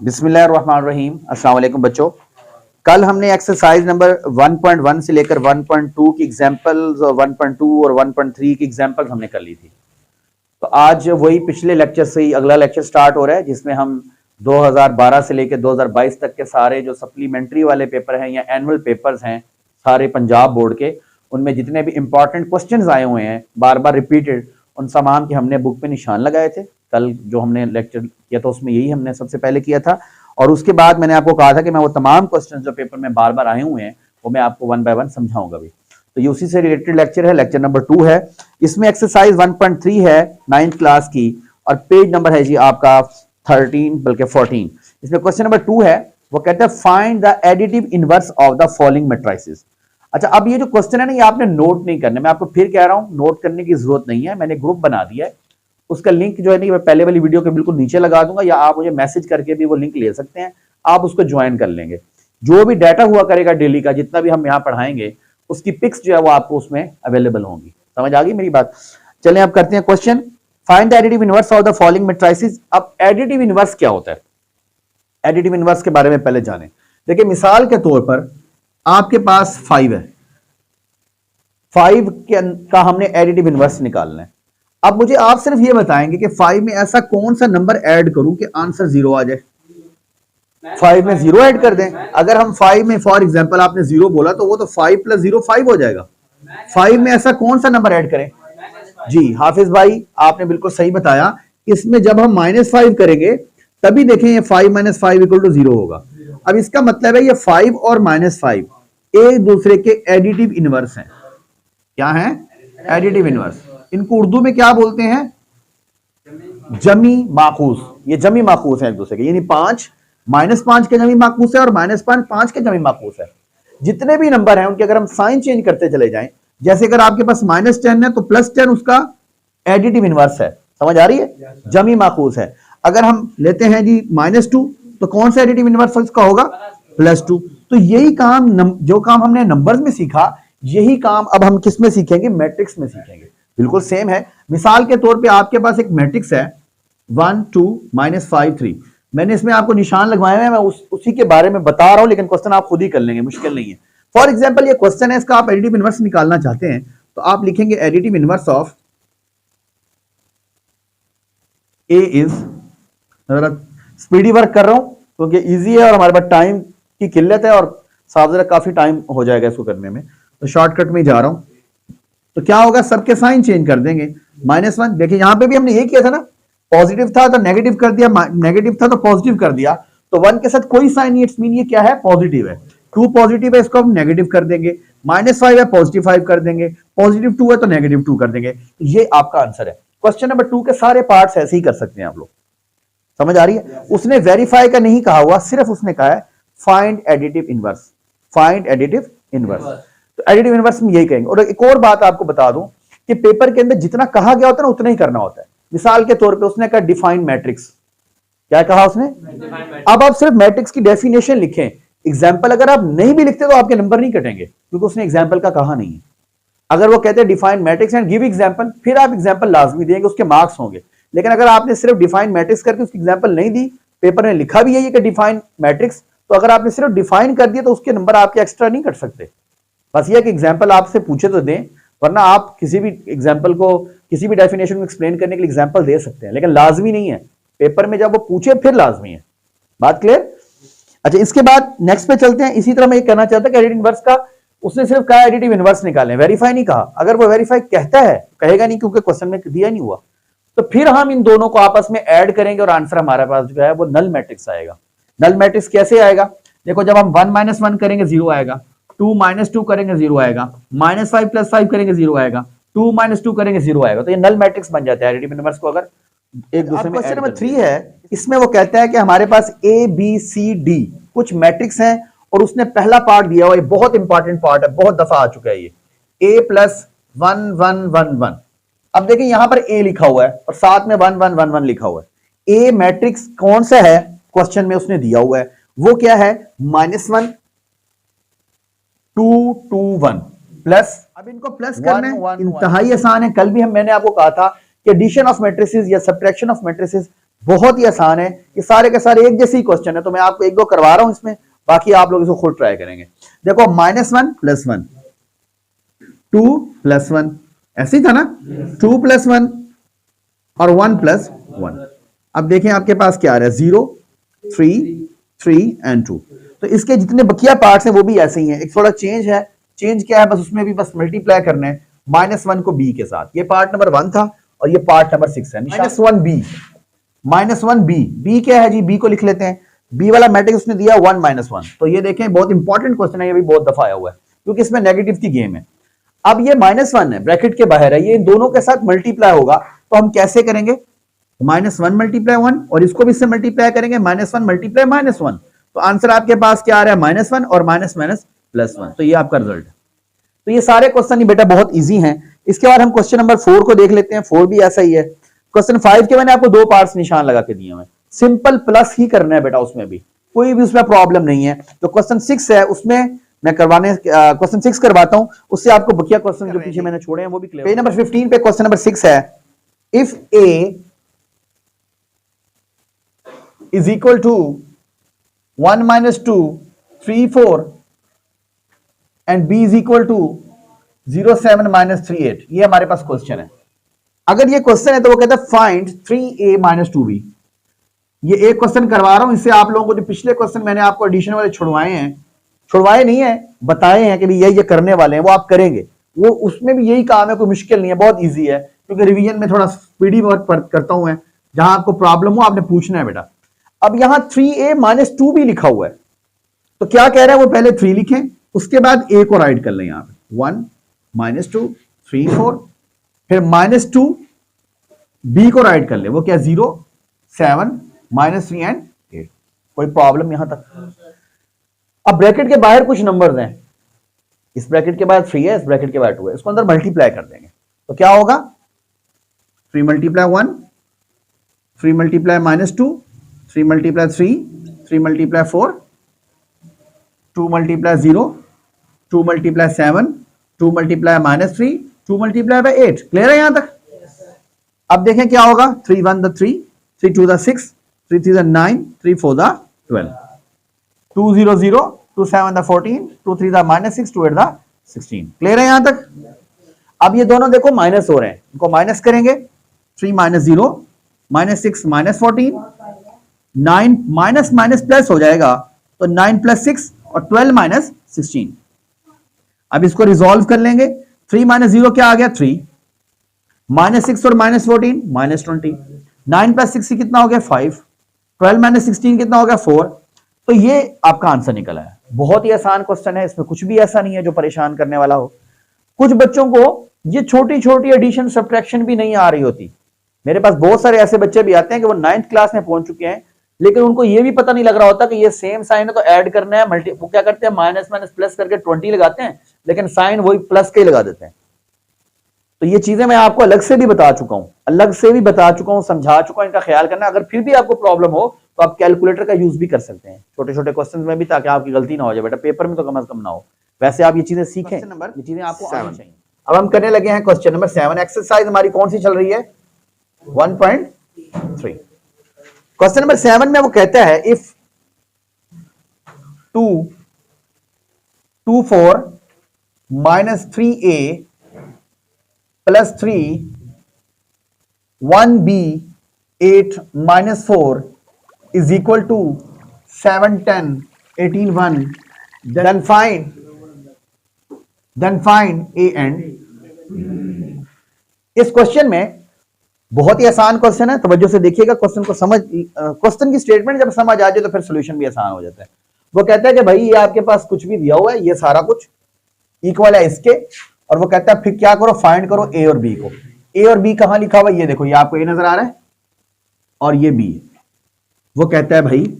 बिस्मिल्लाहिर्रहमानिर्रहीम। अस्सलाम वालेकुम बच्चों। कल हमने एक्सरसाइज नंबर 1.1 से लेकर 1.2 की एग्जांपल्स और 1.2 और 1.3 की एग्जांपल्स हमने कर ली थी। तो आज वही पिछले लेक्चर से ही अगला लेक्चर स्टार्ट हो रहा है, जिसमें हम 2012 से लेकर 2022 तक के सारे जो सप्लीमेंट्री वाले पेपर हैं या एनुअल पेपर्स हैं सारे पंजाब बोर्ड के, उनमें जितने भी इंपॉर्टेंट क्वेश्चंस आए हुए हैं बार बार रिपीटेड, उन तमाम के हमने बुक पे निशान लगाए थे। कल जो हमने लेक्चर किया था उसमें यही हमने सबसे पहले किया था, और उसके बाद मैंने आपको कहा था कि मैं वो तमाम क्वेश्चंस जो पेपर में बार बार आए हुए हैं वो मैं आपको वन बाय वन समझाऊंगा भी। तो ये उसी से रिलेटेड लेक्चर है, लेक्चर नंबर 2 है। इसमें एक्सरसाइज 1.3 है 9th क्लास की, और पेज नंबर है जी आपका 13 बल्कि 14। इसमें क्वेश्चन नंबर 2 है, वो कहता है find the additive inverse of the following matrices. अच्छा, अब ये जो क्वेश्चन है ना, ये आपने नोट नहीं करना, मैं आपको फिर कह रहा हूं नोट करने की जरूरत नहीं है। मैंने ग्रुप बना दिया है, उसका लिंक जो है ना मैं पहले वाली वीडियो के बिल्कुल नीचे लगा दूंगा, या आप मुझे मैसेज करके भी वो लिंक ले सकते हैं, आप उसको ज्वाइन कर लेंगे। जो भी डाटा हुआ करेगा डेली का, जितना भी हम यहाँ पढ़ाएंगे, उसकी पिक्स जो है वो आपको उसमें अवेलेबल होंगी। समझ आ गई मेरी बात? चलें अब करते हैं question. Find the additive inverse of the following matrices. अब एडिटिव इनवर्स क्या होता है? एडिटिव इनवर्स के बारे में पहले जानें। देखिए, मिसाल के तौर पर आपके पास 5 है, 5 का हमने एडिटिव इनवर्स निकालना है। अब मुझे आप सिर्फ ये बताएंगे कि 5 में ऐसा कौन सा नंबर ऐड करूं कि आंसर 0 आ जाए। 5 में 0 ऐड कर दें। अगर हम 5 में फॉर एग्जांपल आपने 0 बोला तो वो तो 5 + 0 5 हो जाएगा। 5 में ऐसा कौन सा नंबर ऐड करें? जी हाफिज भाई, आपने बिल्कुल सही बताया। इसमें जब हम -5 करेंगे तभी देखें ये 5 - 5 = 0 होगा। अब इसका मतलब है ये 5 और -5 एक दूसरे के एडिटिव इनवर्स हैं। क्या है? Additive inverse. इनको उर्दू में क्या बोलते हैं? जमी माखूस। ये जमी माखूस है एक दूसरे के, यानी 5 -5 के जमी माखूस है और -5 5 के जमी माखूस है। जितने भी नंबर हैं उनके अगर हम साइन चेंज करते चले जाएं, जैसे अगर आपके पास -10 है तो +10 उसका एडिटिव इनवर्स है। समझ आ रही है? जमी माखूस है। अगर हम लेते हैं जी -2 तो कौन सा एडिटिव इनवर्स इसका होगा? +2। तो यही काम जो काम हमने नंबर्स में सीखा, यही काम अब हम किस में सीखेंगे? मैट्रिक्स में सीखेंगे। बिल्कुल सेम है। मिसाल के तौर पे आपके पास एक मैट्रिक्स है 1 2 -5 3। मैंने इसमें आपको निशान लगवाए हैं, मैं उसी के बारे में बता रहा हूं, लेकिन क्वेश्चन आप खुद ही कर लेंगे, मुश्किल नहीं है। फॉर एग्जांपल ये क्वेश्चन है, इसका आप एडिटिव इनवर्स निकालना चाहते हैं तो आप लिखेंगे additive inverse of A is, जरा स्पीडी वर्क कर रहा हूं क्योंकि इजी है और हमारे पास टाइम की किल्लत है, और साफ जरा काफी टाइम हो जाएगा इसको करने में, तो शॉर्टकट में जा रहा हूं। तो क्या होगा? सबके साइन चेंज कर देंगे। -1, देखिए यहां पे भी हमने ये किया था ना, पॉजिटिव था तो नेगेटिव कर दिया, नेगेटिव था तो पॉजिटिव कर दिया। तो 1 के साथ कोई साइन नहीं, इट्स मीन ये क्या है? पॉजिटिव है। 2 पॉजिटिव है, इसको हम नेगेटिव कर देंगे। -5 है, +5 कर देंगे। +2 है तो -2 कर देंगे। ये आपका आंसर है। क्वेश्चन नंबर 2 के सारे पार्ट्स ऐसे ही कर सकते हैं आप लोग। समझ आ रही है? उसने वेरीफाई का नहीं कहा हुआ, सिर्फ उसने कहा है find additive inverse. Find additive inverse, तो एडिटिव इनवर्स में यही कहेंगे। और एक और बात आपको बता दूं कि पेपर के अंदर जितना कहा गया होता है ना उतना ही करना होता है। मिसाल के तौर पे उसने कहा डिफाइन मैट्रिक्स। क्या कहा उसने? अब आप सिर्फ मैट्रिक्स की डेफिनेशन लिखें। एग्जाम्पल अगर आप नहीं भी लिखते तो आपके नंबर नहीं कटेंगे, क्योंकि उसने एग्जाम्पल का कहा नहीं है। अगर वो कहते हैं define matrix and give example, फिर आप एग्जाम्पल लाजमी देंगे, उसके मार्क्स होंगे। लेकिन अगर आपने सिर्फ डिफाइन मैट्रिक्स करके उसकी एग्जाम्पल नहीं दी, पेपर में लिखा भी है कि डिफाइन मैट्रिक्स, तो अगर आपने सिर्फ डिफाइन कर दिया तो उसके नंबर आपके एक्स्ट्रा नहीं कट सकते। बस ये कि एग्जाम्पल आपसे पूछे तो दें, वरना आप किसी भी एग्जाम्पल को, किसी भी डेफिनेशन को एक्सप्लेन करने के लिए एग्जाम्पल दे सकते हैं, लेकिन लाजमी नहीं है। पेपर में जब वो पूछे फिर लाजमी है। बात क्लियर? अच्छा, इसके बाद नेक्स्ट पे चलते हैं। इसी तरह मैं ये कहना चाहता कि एडिटिव इनवर्स का उसने सिर्फ कहा एडिटिव इनवर्स निकालें, वेरीफाई नहीं कहा। अगर वो वेरीफाई कहता है, कहेगा नहीं क्योंकि क्वेश्चन में दिया नहीं हुआ, तो फिर हम इन दोनों को आपस में ऐड करेंगे और आंसर हमारे पास जो है वो नल मैट्रिक्स आएगा। नल मैट्रिक्स कैसे आएगा? देखो, जब हम 1 - 1 करेंगे 0 आएगा, 2 - 2 करेंगे 0 आएगा, -5 + 5 करेंगे 0 आएगा, 2 - 2 करेंगे 0 आएगा। तो ये नल मैट्रिक्स बन जाता है एडिटिव इनवर्स को अगर एक दूसरे में। क्वेश्चन नंबर 3 है, इसमें वो कहता है कि हमारे पास ABCD कुछ मैट्रिक्स हैं और उसने पहला पार्ट दिया हुआ, ये बहुत इंपॉर्टेंट पार्ट है, बहुत दफा आ चुका है ये, A + 1 1 1 1। अब देखिए यहां पर A लिखा हुआ है और साथ में 1 1 1 1 लिखा हुआ है। A मैट्रिक्स कौन सा है? क्वेश्चन में उसने दिया हुआ है, वो क्या है? -1 2 2 1 प्लस। अब इनको प्लस करना है, इंतहाई आसान है। कल भी मैंने आपको कहा था कि एडिशन ऑफ मैट्रिसेस या सब्ट्रैक्शन ऑफ मैट्रिसेस बहुत ही आसान है, ये सारे के सारे एक जैसे ही क्वेश्चन है, तो मैं आपको एक दो करवा रहा हूं इसमें, बाकी आप लोग इसको खुद ट्राई करेंगे। देखो -1 + 1, 2 + 1, ऐसे ही था ना, 2 + 1 और 1 + 1। अब देखें आपके पास क्या आ रहा है, 0, 3, 3 एंड 2। तो इसके जितने बकिया पार्ट्स हैं वो भी ऐसे ही हैं, एक थोड़ा चेंज है। चेंज क्या है, बस उसमें भी बस मल्टीप्लाई करना है -1 को b के साथ। ये पार्ट नंबर 1 था और ये पार्ट नंबर 6 है। -1b, -1b, b क्या है जी, b को लिख लेते हैं। b वाला मैट्रिक्स उसने दिया 1 - 1। तो ये देखें बहुत इंपॉर्टेंट क्वेश्चन है, ये भी बहुत दफा आया हुआ है क्योंकि इसमें नेगेटिव की गेम है। अब ये -1 है, ब्रैकेट के बाहर है, ये इन दोनों के साथ मल्टीप्लाई होगा, तो हम कैसे करेंगे, -1 × 1 और इसको भी इससे मल्टीप्लाई करेंगे, -1 × -1। तो आंसर आपके पास क्या आ रहा है, -1 और +1। तो ये आपका रिजल्ट है। तो ये सारे क्वेश्चन ही बेटा बहुत इजी हैं। इसके बाद हम क्वेश्चन नंबर 4 को देख लेते हैं। 4 भी ऐसा ही है। क्वेश्चन 5 के मैंने आपको 2 पार्ट्स निशान लगा के दिए हैं, सिंपल प्लस ही करना है बेटा, उसमें भी कोई भी उसमें प्रॉब्लम नहीं है। तो क्वेश्चन 6 है, उसमें मैं क्वेश्चन 6 करवाता हूं, उससे आपको बकिया क्वेश्चन जो पीछे मैंने छोड़े हैं वो भी क्लियर। पेज नंबर 15 पे क्वेश्चन नंबर 6 है, if a is equal to 1 - 2, 3, 4 and b is equal to 0, 7 - 3, 8। ये हमारे पास क्वेश्चन है। अगर ये क्वेश्चन है तो वो कहता है फाइंड 3a - 2b। ये एक क्वेश्चन करवा रहा हूं, इससे आप लोगों को जो पिछले क्वेश्चन मैंने आपको एडिशन वाले छुड़वाए नहीं है, बताए हैं कि ये करने वाले हैं, वो आप करेंगे। वो उसमें भी यही काम है, कोई मुश्किल नहीं है, बहुत इजी है, क्योंकि रिवीजन में थोड़ा स्पीडी वर्क करता हूं मैं। जहां आपको प्रॉब्लम हो आपने पूछना है बेटा। अब यहां 3a - 2b लिखा हुआ है, तो क्या कह रहा है, वो पहले 3 लिखें, उसके बाद a को राइट कर लें। यहां पे 1 - 2, 3, 4, फिर -2 b को राइट कर ले, वो क्या 0, 7 -3 एंड 8। कोई प्रॉब्लम यहां तक। अब ब्रैकेट के बाहर कुछ नंबर्स हैं, इस ब्रैकेट के बाद 3 है, इस ब्रैकेट के बाद 2 है, इसको अंदर मल्टीप्लाई कर देंगे तो क्या होगा, 3 × 1, 3 × -2, 3 × 3, 3 × 4, 2 × 0, 2 × 7, 2 × -3, 2 × 8। क्लियर है यहां तक। अब देखें क्या होगा, 3 × 1 = 3, 3 × 2 = 6, 3 × 3 = 9, 3 × 4 = 12, 2 0 0, 2 7 = 14, 2 3 = -6, 2 8 = 16। क्लियर है यहां तक। अब ये दोनों देखो माइनस हो रहे हैं, इनको माइनस करेंगे, 3 - 0, -6 - 14, 9 माइनस प्लस हो जाएगा, तो 9 + 6 और 12 - 16। अब इसको रिजॉल्व कर लेंगे, 3 - 0 क्या आ गया, 3, -6 और -14 -20, 9 + 6 कितना हो गया, 5, 12 - 16 कितना हो गया, 4। तो ये आपका आंसर निकला है। बहुत ही आसान क्वेश्चन है, इसमें कुछ भी ऐसा नहीं है जो परेशान करने वाला हो। कुछ बच्चों को ये छोटी छोटी एडिशन सब्ट्रैक्शन भी नहीं आ रही होती। मेरे पास बहुत सारे ऐसे बच्चे भी आते हैं कि वो 9th क्लास में पहुंच चुके हैं, लेकिन उनको ये भी पता नहीं लग रहा होता कि ये सेम साइन है तो ऐड करना है, मल्टी, वो क्या करते हैं माइनस माइनस प्लस करके 20 लगाते हैं, लेकिन साइन वही प्लस के ही लगा देते हैं। तो ये चीजें मैं आपको अलग से भी बता चुका हूं, समझा चुका हूं, इनका ख्याल करना। अगर फिर भी आपको प्रॉब्लम हो तो आप कैलकुलेटर का यूज भी कर सकते हैं छोटे छोटे क्वेश्चन में भी, ताकि आपकी गलती ना हो जाए बेटा, पेपर में तो कम से कम ना हो। वैसे आप ये चीजें सीखें, ये चीजें आपको आनी चाहिए। अब हम करने लगे हैं क्वेश्चन नंबर 7। एक्सरसाइज हमारी कौन सी चल रही है, 1.3। क्वेश्चन नंबर 7 में वो कहता है if 2 4 -3a + 3 1b 8 - 4 is equal to 7 10 18 1, then find a and। इस क्वेश्चन में बहुत ही आसान क्वेश्चन है, तवज्जो से देखिएगा क्वेश्चन को, क्वेश्चन की स्टेटमेंट जब समझ आ जाए तो फिर सॉल्यूशन भी आसान हो जाता है। वो कहता है कि भाई ये आपके पास कुछ भी दिया हुआ है, ये सारा कुछ इक्वल है इसके, और वो कहता है फिर क्या करो, फाइंड करो ए और बी को। ए और बी कहां लिखा हुआ है, ये देखो, ये आपको ए नजर आ रहा है और ये बी है। वो कहता है भाई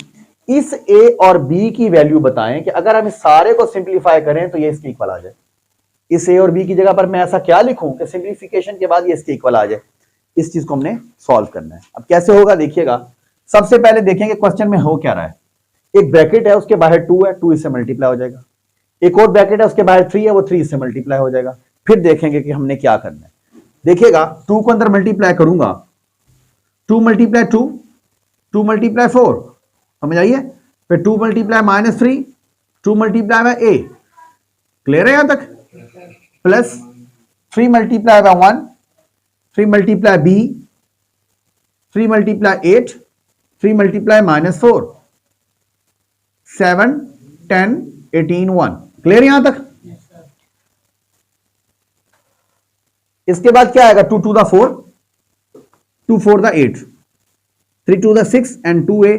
इस ए और बी की वैल्यू बताएं कि अगर हम इस सारे को सिंप्लीफाई करें तो ये इसके इक्वल आ जाए। इस ए और बी की जगह पर मैं ऐसा क्या लिखूं कि सिंप्लीफिकेशन के बाद ये इसके इक्वल आ जाए। इस चीज को हमने सॉल्व करना है। अब कैसे होगा देखिएगा। सबसे पहले देखेंगे क्वेश्चन में हो क्या रहा है। एक ब्रैकेट है, उसके बाहर 2 है, 2 इससे मल्टीप्लाई हो जाएगा। एक और ब्रैकेट है, उसके बाहर 3 है, वो 3 इससे मल्टीप्लाई हो जाएगा। फिर देखेंगे कि हमने क्या करना है। देखिएगा 2 को अंदर मल्टीप्लाई करूंगा, 2 × 2 2 मल्टीप्लाई 4, समझ आइए, फिर 2 multiply -3, 2 multiply by a, clear है यहां तक, plus 3 multiply by 1, 3 multiply b, 3 multiply 8, 3 multiply -4, 7, 10, 18, 1, clear यहां तक। इसके बाद क्या आएगा, 2 2 4, 2 4 8, 3 2 6 and 2a,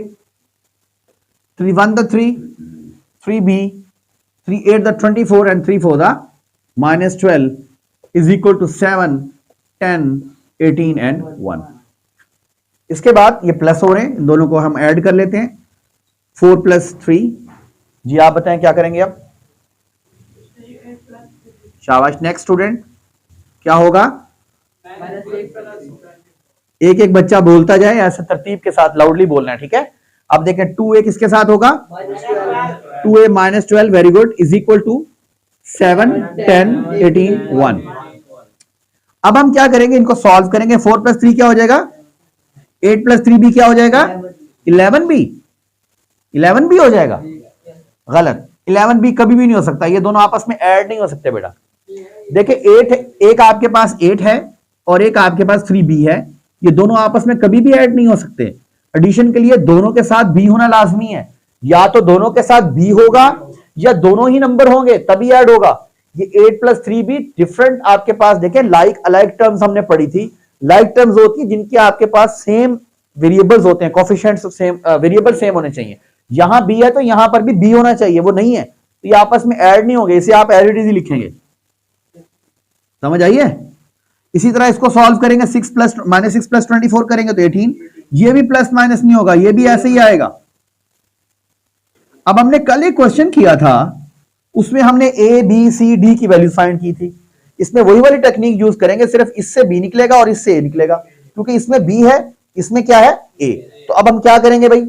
3 1 3, 3b, 3 8 24 and 3 4 -12 is equal to 7, 10, 18 and 1। इसके बाद ये प्लस हो रहे हैं, इन दोनों को हम ऐड कर लेते हैं, 4 + 3, जी आप बताएं क्या करेंगे अब, शाबाश, नेक्स्ट स्टूडेंट क्या होगा, एक एक बच्चा बोलता जाए, ऐसे तरतीब के साथ लाउडली बोलना है, ठीक है। अब देखें 2a किसके साथ होगा, 2a -12, very good, is equal to 7, 10, 18, 1। अब हम क्या करेंगे, इनको सॉल्व करेंगे, 4 + 3 क्या हो जाएगा, 8 + 3b क्या हो जाएगा, 11b, 11b हो जाएगा, गलत, 11b कभी भी नहीं हो सकता, ये दोनों आपस में ऐड नहीं हो सकते बेटा। देखिए 8, एक आपके पास 8 है और एक आपके पास 3b है, ये दोनों आपस में कभी भी ऐड नहीं हो सकते। एडिशन के लिए दोनों के साथ b होना लाजमी है, या तो दोनों के साथ b होगा या दोनों ही नंबर होंगे तभी ऐड होगा। ये 8 + 3b डिफरेंट आपके पास, देखें लाइक अलाइक टर्म्स हमने पढ़ी थी, लाइक टर्म्स होती है जिनके आपके पास सेम वेरिएबल्स होते हैं, कोफिशिएंट्स सेम, वेरिएबल सेम होने चाहिए। यहां b है तो यहां पर भी b होना चाहिए, वो नहीं है तो ये आपस में ऐड नहीं होंगे, इसे आप एज इट इज लिखेंगे, समझ आइए। इसी तरह इसको सॉल्व करेंगे, -6 + 24 करेंगे तो 18, ये भी प्लस माइनस नहीं होगा, ये भी ऐसे ही आएगा। अब हमने कल एक क्वेश्चन किया था, उसमें हमने a b c d की वैल्यू फाइंड की थी, इसमें वही वाली टेक्निक यूज करेंगे, सिर्फ इससे b निकलेगा और इससे a निकलेगा, क्योंकि इसमें b है, इसमें क्या है a। तो अब हम क्या करेंगे भाई,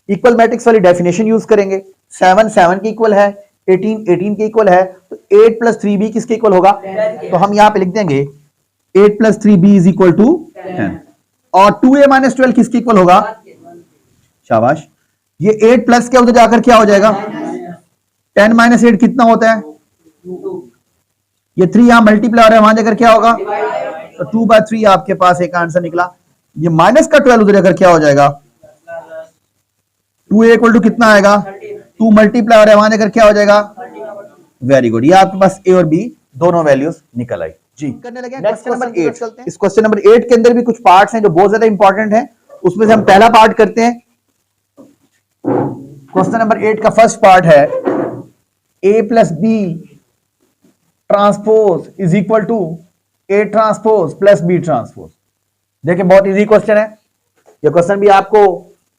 इक्वल मैट्रिक्स वाली डेफिनेशन यूज करेंगे, 7 7 के इक्वल है, 18 18 के इक्वल है, तो 8 + 3b किसके इक्वल होगा, तो हम यहां पे लिख देंगे 8 + 3b = 10, और 2a - 12 किसके इक्वल होगा, शाबाश, ये 8 प्लस के उधर जाकर क्या हो जाएगा, 10 - 8 कितना होता है, ये 3 यहां मल्टीप्लाई हो रहा है, वहां जाकर क्या होगा, तो 2/3 आपके पास एक आंसर निकला। ये माइनस का 12 उधर जाकर क्या हो जाएगा, 2a = कितना आएगा, 2 मल्टीप्लाई हो रहा है, वहां जाकर क्या हो जाएगा, वेरी गुड, ये आपके पास a और b दोनों वैल्यूज निकल आई जी। करने लगे क्वेश्चन नंबर 8। इस क्वेश्चन नंबर 8 के अंदर भी कुछ पार्ट्स हैं जो बहुत ज्यादा इंपॉर्टेंट हैं, उसमें से हम पहला पार्ट करते हैं। क्वेश्चन नंबर 8 का फर्स्ट पार्ट है a + b transpose = a transpose + b transpose. देखिए बहुत इजी क्वेश्चन है, ये क्वेश्चन भी आपको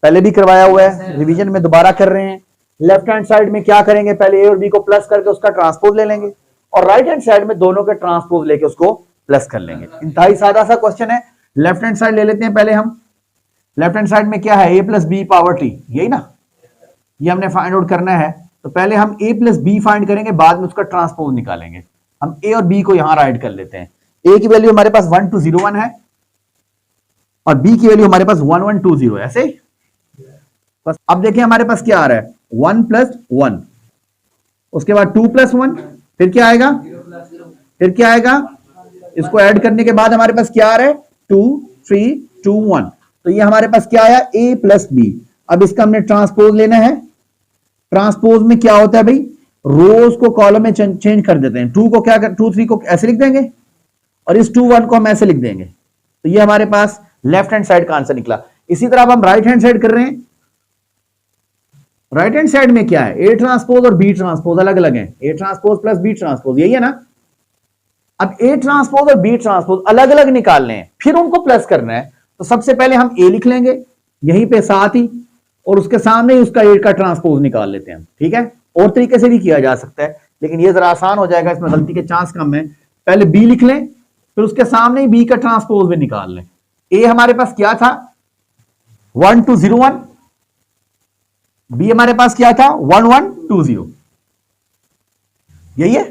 पहले भी करवाया हुआ है, रिवीजन में दोबारा कर रहे हैं। लेफ्ट हैंड साइड में क्या करेंगे, पहले a और b को प्लस करके उसका ट्रांसपोज ले लेंगे, और राइट हैंड साइड में दोनों के ट्रांसपोज लेके उसको प्लस कर लेंगे। इंतहाई सादा सा क्वेश्चन है। लेफ्ट हैंड साइड ले लेते हैं पहले हम, लेफ्ट हैंड साइड में क्या है, a + b पावर t, यही ना, ये हमने फाइंड आउट करना है। तो पहले हम a + b फाइंड करेंगे, बाद में उसका ट्रांसपोज निकालेंगे। हम a और b को यहां राइट कर लेते हैं। a की वैल्यू हमारे पास 1 2 0 1 है और b की वैल्यू हमारे पास 1 1 2 0 है, ऐसे ही। बस अब देखिए हमारे पास क्या आ रहा है, 1 + 1, उसके बाद 2 + 1, फिर क्या आएगा, फिर क्या आएगा, इसको ऐड करने के बाद हमारे पास क्या आ रहा है, 2 3 2 1। तो ये हमारे पास क्या आया, a + b। अब इसका हमने ट्रांसपोज लेना है। ट्रांसपोज में क्या होता है भाई, रोज को कॉलम में चेंज कर देते हैं। 2 को क्या कर, 2 3 को ऐसे लिख देंगे और इस 2 1 को हम ऐसे लिख देंगे। तो ये हमारे पास लेफ्ट हैंड साइड का आंसर निकला। इसी तरह अब हम राइट हैंड साइड कर रहे हैं। राइट हैंड साइड में क्या है, a ट्रांसपोज और b ट्रांसपोज अलग अलग है, a ट्रांसपोज + b ट्रांसपोज, यही है ना। अब a ट्रांसपोज और b ट्रांसपोज अलग अलग निकालने हैं, फिर उनको प्लस करना है। तो सबसे पहले हम a लिख लेंगे यहीं पे साथ ही, और उसके सामने ही उसका a का ट्रांसपोज निकाल लेते हैं, ठीक है। और तरीके से भी किया जा सकता है, लेकिन ये जरा आसान हो जाएगा, इसमें गलती के चांस कम है। पहले b लिख लें, फिर उसके सामने ही b का ट्रांसपोज भी निकाल लें। a हमारे पास क्या था, 1 2 0 1, b हमारे पास क्या था, 1 1 2 0, यही है।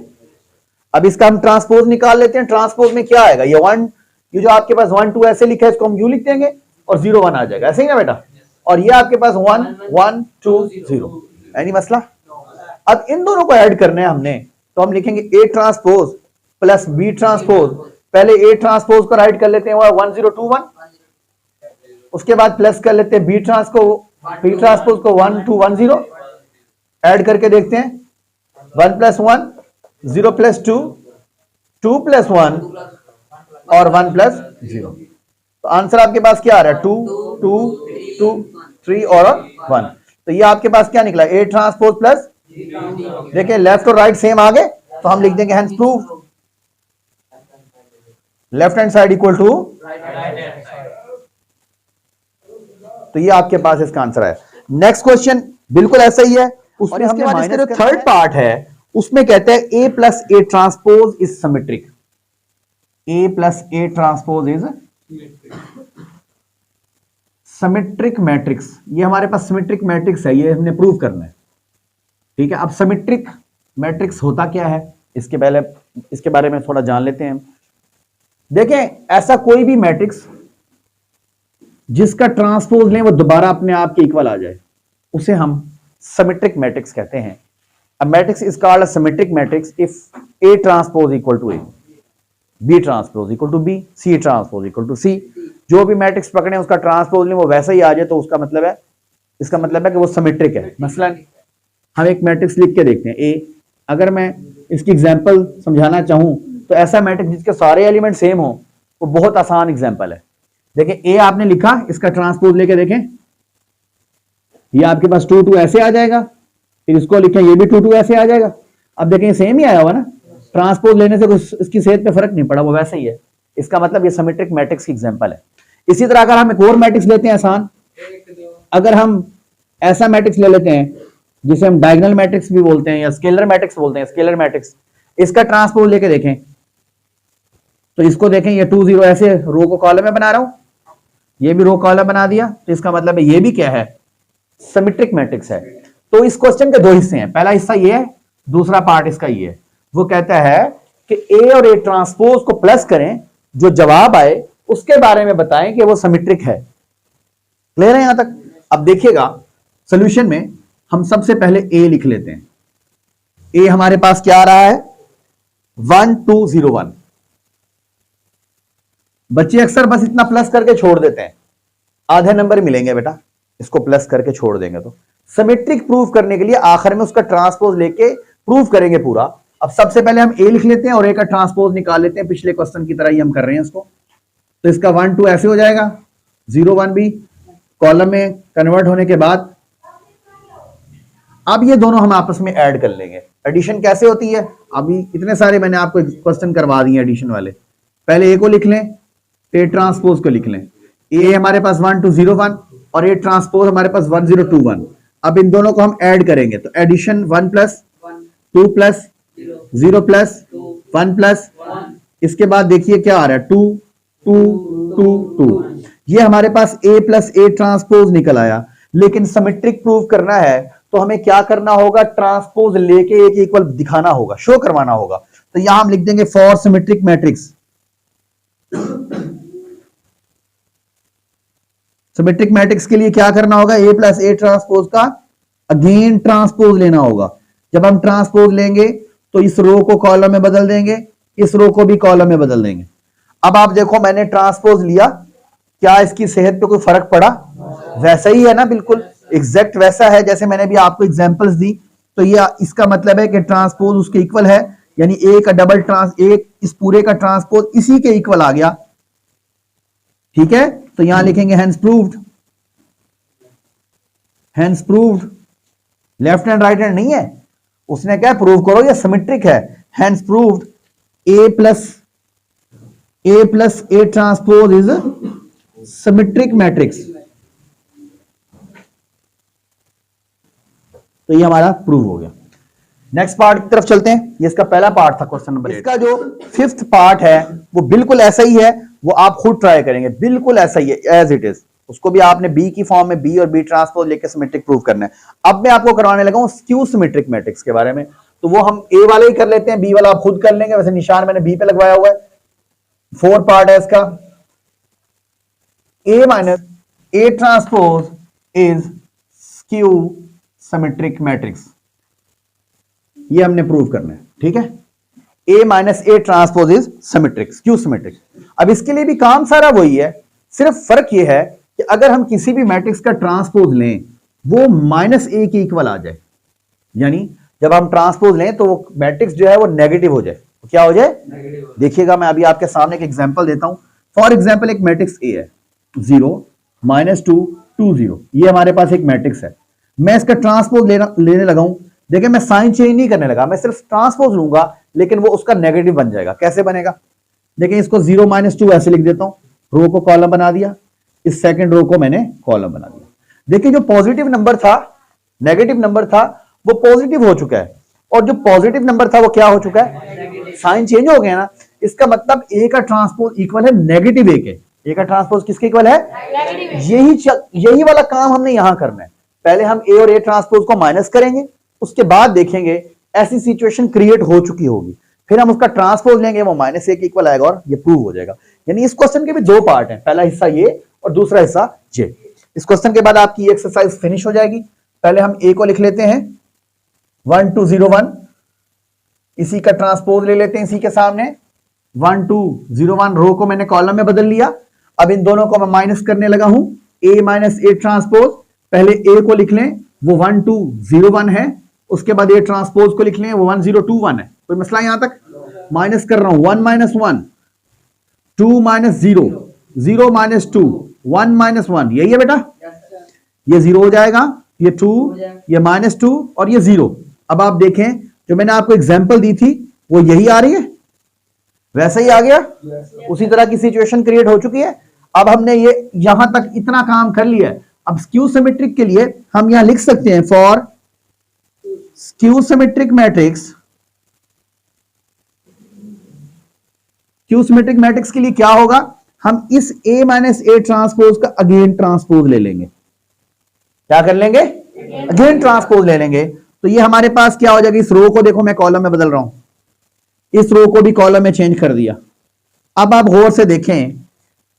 अब इसका हम ट्रांसपोज निकाल लेते हैं। ट्रांसपोज में क्या आएगा, ये 1, ये जो आपके पास 1 2 ऐसे लिखा है, इसको हम यू लिख देंगे और 0 1 आ जाएगा, ऐसे ही ना बेटा। और ये आपके पास 1 1 2 0, एनी मसला। अब इन दोनों को ऐड करना है हमने, तो हम लिखेंगे A transpose plus B transpose. पहले A ट्रांसपोज को राइट कर लेते हैं 1021, उसके बाद प्लस कर लेते हैं B ट्रांसपोज को 1210, ऐड करके देखते हैं 1 + 1 0 + 2 2 + 1 और 1 + 0। तो आंसर आपके पास क्या आ रहा है 2 2 2 3 और 1। तो ये आपके पास क्या निकला A ट्रांसपोज प्लस, देखिए लेफ्ट और राइट सेम आ गए, तो हम लिख देंगे hence prove left hand side equal to, तो ये आपके पास इसका आंसर है। नेक्स्ट क्वेश्चन बिल्कुल ऐसा ही है, उसमें हमने माइनस जो थर्ड पार्ट है उसमें कहते हैं A + A transpose is symmetric. A + A transpose is symmetric matrix. ये हमारे पास सिमेट्रिक मैट्रिक्स है, ये हमने प्रूव करना है, ठीक है। अब सिमेट्रिक मैट्रिक्स होता क्या है, इसके पहले इसके बारे में थोड़ा जान लेते हैं। देखें, ऐसा कोई भी मैट्रिक्स जिसका ट्रांसपोज लें वो दोबारा अपने आप के इक्वल आ जाए, उसे हम सिमेट्रिक मैट्रिक्स कहते हैं। A matrix is called a symmetric matrix if A transpose equal to A, B transpose equal to B, C transpose equal to C। जो भी मैट्रिक्स पकड़े उसका ट्रांसपोज लें वो वैसा ही आ जाए, तो उसका मतलब है, इसका मतलब है कि वो सिमेट्रिक है। मसलन हम एक मैट्रिक्स लिख के देखते हैं A, अगर मैं इसकी एग्जांपल समझाना चाहूं तो ऐसा मैट्रिक्स जिसके सारे एलिमेंट सेम हो, वो बहुत आसान एग्जांपल है। देखिए A आपने लिखा, इसका ट्रांसपोज लेके देखें, ये आपके पास 2 2 ऐसे आ जाएगा, फिर इसको लिखें ये भी 2 2 ऐसे आ जाएगा। अब देखें सेम ही आया हुआ ना, ट्रांसपोज लेने से कुछ इसकी सेहत पे फर्क नहीं पड़ा, वो वैसे ही है। इसका मतलब ये सिमेट्रिक मैट्रिक्स की एग्जांपल है। इसी तरह अगर हम एक और मैट्रिक्स लेते हैं आसान, अगर हम ऐसा मैट्रिक्स ले लेते हैं जिसे हम डायगोनल मैट्रिक्स भी बोलते हैं या स्केलर मैट्रिक्स बोलते हैं, स्केलर मैट्रिक्स, इसका ट्रांसपोज लेके देखें तो इसको देखें, ये 2 0 ऐसे रो को कॉलम में बना रहा हूं, ये भी रो कॉलम बना दिया, तो इसका मतलब है ये भी क्या है, सिमेट्रिक मैट्रिक्स है। तो इस क्वेश्चन के दो हिस्से हैं, पहला हिस्सा ये है, दूसरा पार्ट इसका ये है। वो कहता है कि A और A ट्रांसपोज को प्लस करें, जो जवाब आए उसके बारे में बताएं कि वो सिमेट्रिक है। क्लियर है यहां तक? अब देखिएगा सॉल्यूशन में हम सबसे पहले A लिख लेते हैं। A हमारे पास क्या आ रहा है 1201। बच्चे अक्सर बस इतना प्लस करके छोड़ देते हैं, आधे नंबर मिलेंगे बेटा, इसको प्लस करके छोड़ देंगे। तो सिमेट्रिक प्रूफ करने के लिए आखिर में उसका ट्रांसपोज लेके प्रूफ करेंगे पूरा। अब सबसे पहले हम A लिख लेते हैं और A का ट्रांसपोज निकाल लेते हैं, पिछले क्वेश्चन की तरह ही हम कर रहे हैं इसको। तो इसका 1 2 ऐसे हो जाएगा, 0 1 भी कॉलम में कन्वर्ट होने के बाद अब ये दोनों हम आपस में ऐड कर लेंगे। एडिशन कैसे होती है, अभी इतने सारे मैंने आपको क्वेश्चन करवा दिए एडिशन वाले। पहले A को लिख लें, A ट्रांसपोज को लिख लें। A हमारे पास 1 2 0 1 और A ट्रांसपोज हमारे पास 1 0 2 1। अब इन दोनों को हम ऐड करेंगे, तो एडिशन 1 + 2 + 0 + 1 +, इसके बाद देखिए क्या आ रहा है 2 2 2 2। ये हमारे पास A + A ट्रांसपोज निकल आया। लेकिन सिमेट्रिक प्रूफ करना है तो हमें क्या करना होगा, ट्रांसपोज लेके एक इक्वल दिखाना होगा, शो करवाना होगा। तो यहां हम लिख देंगे for symmetric matrix. Symmetric matrix के लिए क्या करना होगा, A + A ट्रांसपोज का अगेन ट्रांसपोज लेना होगा। जब हम ट्रांसपोज लेंगे तो इस रो को कॉलम में बदल देंगे, इस रो को भी कॉलम में बदल देंगे। अब आप देखो मैंने ट्रांसपोज लिया, क्या इसकी सेहत पे कोई फर्क पड़ा? वैसा ही है ना, बिल्कुल एग्जैक्ट वैसा है जैसे मैंने भी आपको एग्जांपल्स दी। तो ये इसका मतलब है कि ट्रांसपोज उसके इक्वल है, यानी A का डबल एक इस पूरे का ट्रांसपोज इसी के इक्वल आ गया। ठीक है, तो यहां लिखेंगे hence proved. Hence proved left hand right hand नहीं है, उसने क्या प्रूव करो ये सिमेट्रिक है। Hence proved A + A transpose is symmetric matrix. तो ये हमारा प्रूव हो गया। नेक्स्ट पार्ट की तरफ चलते हैं। ये इसका पहला पार्ट था क्वेश्चन नंबर 8। इसका जो 5th पार्ट है वो बिल्कुल ऐसा ही है, वो आप खुद ट्राई करेंगे, बिल्कुल ऐसा ही है एज इट इज। उसको भी आपने B की फॉर्म में B और B ट्रांसपोज लेके सिमेट्रिक प्रूव करना है। अब मैं आपको करवाने लगा हूं स्क्यू सिमेट्रिक मैट्रिक्स के बारे में, तो वो हम A वाले ही कर लेते हैं, B वाला आप खुद कर लेंगे। वैसे निशान मैंने B पे लगवाया हुआ है। 4 पार्ट है इसका। A - A transpose is skew symmetric matrix, ये हमने प्रूव करना है, ठीक है। A minus A transpose is symmetric, skew symmetric. अब इसके लिए भी काम सारा वही है, सिर्फ फर्क ये है कि अगर हम किसी भी मैट्रिक्स का ट्रांसपोज लें वो माइनस ए के इक्वल आ जाए, यानी जब हम ट्रांसपोज लें तो वो मैट्रिक्स जो है वो नेगेटिव हो जाए। क्या हो जाए? देखिएगा, मैं अभी आपके सामने एक एग्जांपल देता हूं। फॉर एग्जांपल एक मैट्रिक्स ए है, 0 -2 2 0, ये हमारे पास एक मैट्रिक्स है। मैं इसका ट्रांसपोज लेने लगा हूं। देखिए मैं साइन चेंज नहीं करने लगा, मैं सिर्फ ट्रांसपोज लूंगा, लेकिन वो उसका नेगेटिव बन जाएगा। कैसे बनेगा? देखिए इसको 0 -2 ऐसे लिख देता हूं, रो को कॉलम बना दिया, इस सेकंड रो को मैंने कॉलम बना दिया। देखिए जो पॉजिटिव नंबर था, नेगेटिव नंबर था, वो पॉजिटिव हो चुका है, और जो पॉजिटिव नंबर था वो क्या हो चुका है? साइन चेंज हो गया ना। इसका मतलब ए का ट्रांसपोज इक्वल है नेगेटिव ए के। ए का ट्रांसपोज किसके इक्वल है? यही वाला काम हमने यहां करना है। पहले हम ए और ए ट्रांसपोज को माइनस करेंगे, उसके बाद देखेंगे ऐसी सिचुएशन क्रिएट हो चुकी होगी, फिर हम उसका ट्रांसपोज लेंगे, वो -a के इक्वल आएगा और ये प्रूव हो जाएगा। यानी इस क्वेश्चन के भी दो पार्ट हैं, पहला हिस्सा ये और दूसरा हिस्सा ये। इस क्वेश्चन के बाद आपकी एक्सरसाइज फिनिश हो जाएगी। पहले हम ए को लिख लेते हैं 1 2 0 1, इसी का ट्रांसपोज ले लेते हैं इसी के सामने 1 2 0 1, रो को मैंने कॉलम में बदल लिया। अब इन दोनों को मैं माइनस करने लगा हूं, a माइनस ए ट्रांसपोज। पहले a को लिख लें, वो 1 2 0 1 है, उसके बाद ए ट्रांसपोज को लिख लें, वो 1 0 2 1 है। कोई मसला यहां तक? माइनस कर रहा हूं, 1 - 1 2 - 0 0 - 2 1 - 1, यही है बेटा। ये 0 हो जाएगा, ये 2, ये -2 और ये 0। अब आप देखें जो मैंने आपको एग्जांपल दी थी वो यही आ रही है, वैसा ही आ गया, उसी तरह की सिचुएशन क्रिएट हो चुकी है। अब हमने ये यहां तक इतना काम कर लिया है। अब स्क्यू सिमेट्रिक के लिए हम यहां लिख सकते हैं, for skew symmetric matrix, skew symmetric matrix के लिए क्या होगा? हम इस a माइनस ए ट्रांसपोज का अगेन ट्रांसपोज ले लेंगे। क्या कर लेंगे? अगेन ट्रांसपोज ले लेंगे। तो ये हमारे पास क्या हो जाएगा? इस रो को देखो मैं कॉलम में बदल रहा हूं, इस रो को भी कॉलम में चेंज कर दिया। अब आप गौर से देखें,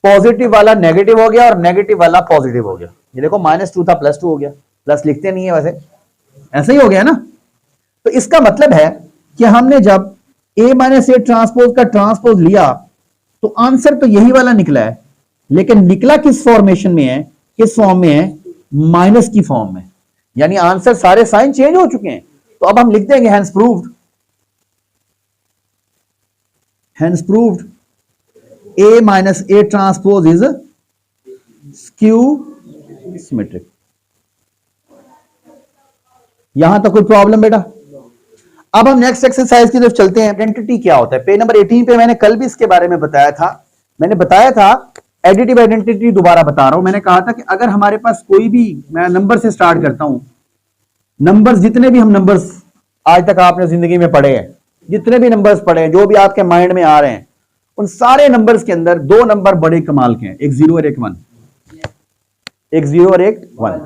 पॉजिटिव वाला नेगेटिव हो गया और नेगेटिव वाला पॉजिटिव हो गया। ये देखो -2 था +2 हो गया, प्लस लिखते नहीं है वैसे, ऐसा ही हो गया ना। तो इसका मतलब है कि हमने जब a माइनस ए ट्रांसपोज का ट्रांसपोज लिया तो आंसर तो यही वाला निकला है, लेकिन निकला किस फॉर्मेशन में है? किस फॉर्म में है? माइनस की फॉर्म में। यानी आंसर सारे साइन चेंज हो चुके हैं। तो अब हम लिख देंगे hence proved, hence proved a minus A transpose is skew symmetric. यहां तक कोई प्रॉब्लम बेटा? अब हम नेक्स्ट एक्सरसाइज की तरफ चलते हैं। आइडेंटिटी क्या होता है? पेज नंबर 18 पे मैंने कल भी इसके बारे में बताया था। मैंने बताया था एडिटिव आइडेंटिटी, दोबारा बता रहा हूं। मैंने कहा था कि अगर हमारे पास कोई भी, मैं नंबर से स्टार्ट करता हूं, नंबर्स जितने भी हम नंबर्स आज तक आपने जिंदगी में पढ़े हैं, जितने भी नंबर्स पढ़े हैं, जो भी आपके माइंड में आ रहे हैं, उन सारे नंबर्स के अंदर दो नंबर बड़े कमाल के हैं, एक 0 और एक 1। एक 0 और एक 1।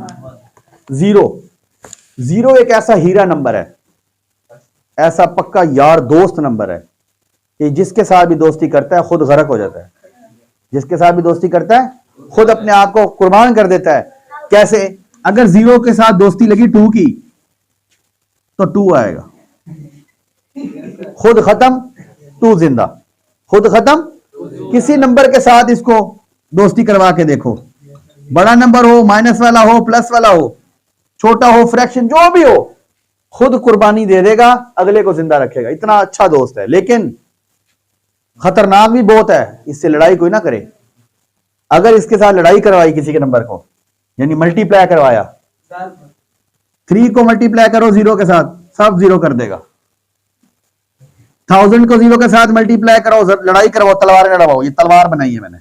0 एक ऐसा हीरा नंबर है, ऐसा पक्का यार दोस्त नंबर है कि जिसके साथ भी दोस्ती करता है खुद गरक हो जाता है। जिसके साथ भी दोस्ती करता है खुद अपने आप को कुर्बान कर देता है। कैसे? अगर 0 के साथ दोस्ती लगी 2 की तो 2 आएगा, खुद खत्म 2 जिंदा, खुद खत्म। किसी नंबर के साथ इसको दोस्ती करवा के देखो, बड़ा नंबर हो, माइनस वाला हो, प्लस वाला हो, छोटा हो, फ्रैक्शन जो भी हो, खुद कुर्बानी दे देगा, अगले को जिंदा रखेगा। इतना अच्छा दोस्त है, लेकिन खतरनाक भी बहुत है। इससे लड़ाई कोई ना करे। अगर इसके साथ लड़ाई करवाई किसी के नंबर को, यानी मल्टीप्लाई करवाया, 3 को मल्टीप्लाई करो 0 के साथ, सब 0 कर देगा। 1000 को 0 के साथ मल्टीप्लाई करो, लड़ाई करवाओ, तलवार लड़वाओ, ये तलवार बनाई है मैंने,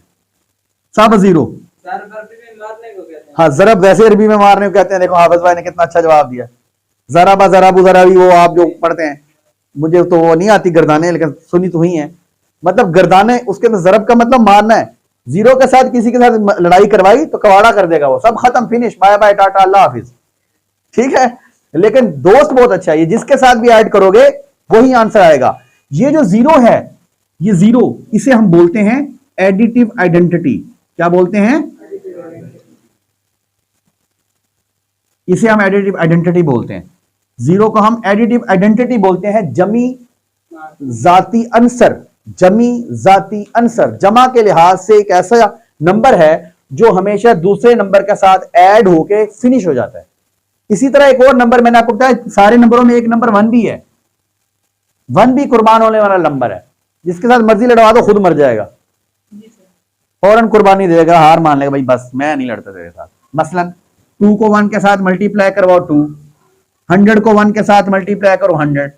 सब 0। हाँ, जरब वैसे अरबी में मारने को कहते हैं। देखो हाफिज भाई ने कितना अच्छा जवाब दिया। जराबा जराबू जराबी, वो आप जो पढ़ते हैं, मुझे तो वो नहीं आती गर्दाने, लेकिन सुनी तो हुई है। मतलब गर्दाने, उसके अंदर जरब का मतलब मारना है। 0 के साथ किसी के साथ लड़ाई करवाई तो कवाड़ा कर देगा वो, सब खत्म, फिनिश, बाय बाय, टाटा, अल्लाह हाफिज। ठीक है, लेकिन दोस्त बहुत अच्छा है, ये जिसके साथ भी ऐड करोगे वही आंसर आएगा। ये जो 0 है, ये 0, इसे हम बोलते हैं एडिटिव आइडेंटिटी। क्या बोलते हैं? इसे हम एडिटिव आइडेंटिटी बोलते हैं। 0 को हम एडिटिव आइडेंटिटी बोलते हैं, जमी जाती अंसर। जमी जाती अंसर जमा के लिहाज से एक ऐसा नंबर है जो हमेशा दूसरे नंबर के साथ ऐड होके फिनिश हो जाता है। इसी तरह एक और नंबर मैंने आपको बताया, सारे नंबरों में एक नंबर 1 भी है। 1 भी कुर्बान होने वाला नंबर है, जिसके साथ मर्जी लड़वा दो खुद मर जाएगा, फौरन कुर्बानी देगा, हार मान लेगा, भाई बस मैं नहीं लड़ता तेरे साथ। मसलन 2 को 1 के साथ मल्टीप्लाई करवाओ 2, 100 को 1 के साथ मल्टीप्लाई करो 100।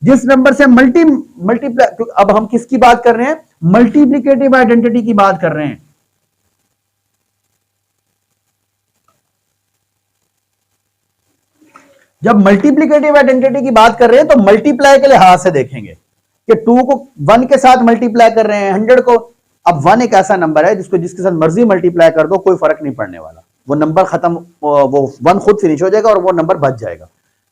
जिस नंबर से मल्टीप्लाई, अब हम किसकी बात कर रहे हैं? मल्टीप्लिकेटिव आइडेंटिटी की बात कर रहे हैं। जब मल्टीप्लिकेटिव आइडेंटिटी की बात कर रहे हैं तो मल्टीप्लाई के लिहाज से देखेंगे कि 2 को 1 के साथ मल्टीप्लाई कर रहे हैं, 100 को। अब 1 एक ऐसा नंबर है जिसको जिसके साथ मर्जी मल्टीप्लाई कर दो कोई फर्क नहीं पड़ने वाला, वो नंबर खत्म, वो 1 खुद फिनिश हो जाएगा और वो नंबर बच जाएगा।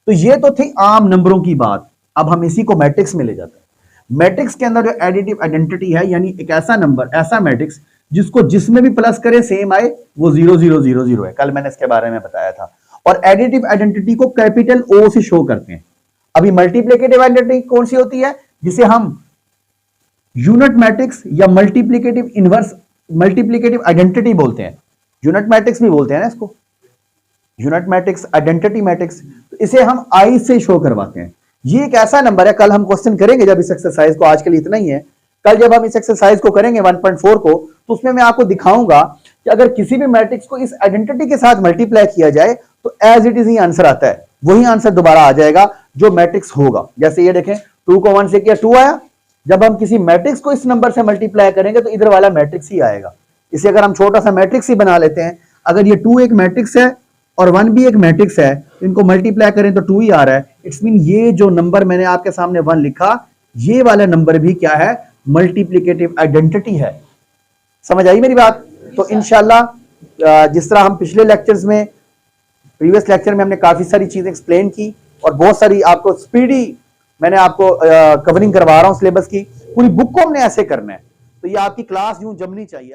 तो ये तो थी आम नंबरों की बात। अब हम इसी को मैट्रिक्स में ले जाते हैं। मैट्रिक्स के अंदर जो एडिटिव आइडेंटिटी है, यानी एक ऐसा नंबर, ऐसा मैट्रिक्स जिसको जिसमें भी प्लस करें सेम आए, वो 0 0 0 0 है। कल मैंने इसके बारे में बताया था। और एडिटिव आइडेंटिटी को कैपिटल O से शो करते हैं। अभी मल्टीप्लिकेटिव आइडेंटिटी कौन सी होती है? जिसे हम यूनिट मैट्रिक्स या मल्टीप्लिकेटिव इनवर्स मल्टीप्लिकेटिव आइडेंटिटी बोलते हैं। यूनिट मैट्रिक्स भी बोलते हैं ना इसको, यूनिट मैट्रिक्स, आइडेंटिटी मैट्रिक्स। तो इसे हम I से शो करवाते हैं। ये एक ऐसा नंबर है, कल हम क्वेश्चन करेंगे जब इस एक्सरसाइज को, आज के लिए इतना ही है। कल जब हम इस एक्सरसाइज को करेंगे 1.4 को, तो उसमें मैं आपको दिखाऊंगा कि अगर किसी भी मैट्रिक्स को इस आइडेंटिटी के साथ मल्टीप्लाई किया जाए तो एज इट इज ही आंसर आता है, वही आंसर दोबारा आ जाएगा जो मैट्रिक्स होगा। जैसे ये देखें, 2 को 1 से किया 2 आया। जब हम किसी मैट्रिक्स को इस नंबर से मल्टीप्लाई करेंगे तो इधर वाला मैट्रिक्स ही आएगा। इसे अगर हम छोटा सा मैट्रिक्स ही बना लेते हैं, अगर ये 2 एक मैट्रिक्स है और 1 भी एक मैट्रिक्स है, इनको मल्टीप्लाई करें तो 2 ही आ रहा है। इट्स मीन ये जो नंबर मैंने आपके सामने 1 लिखा, ये वाला नंबर भी क्या है? मल्टीप्लिकेटिव आइडेंटिटी है। समझ आई मेरी बात? तो इंशाल्लाह जिस तरह हम पिछले लेक्चर्स में, प्रीवियस लेक्चर में हमने काफी सारी चीजें एक्सप्लेन की और बहुत सारी आपको स्पीडी मैंने आपको कवरिंग करवा रहा हूं सिलेबस की। पूरी बुक को हमने ऐसे करना है, तो ये आपकी क्लास यूं जमनी चाहिए।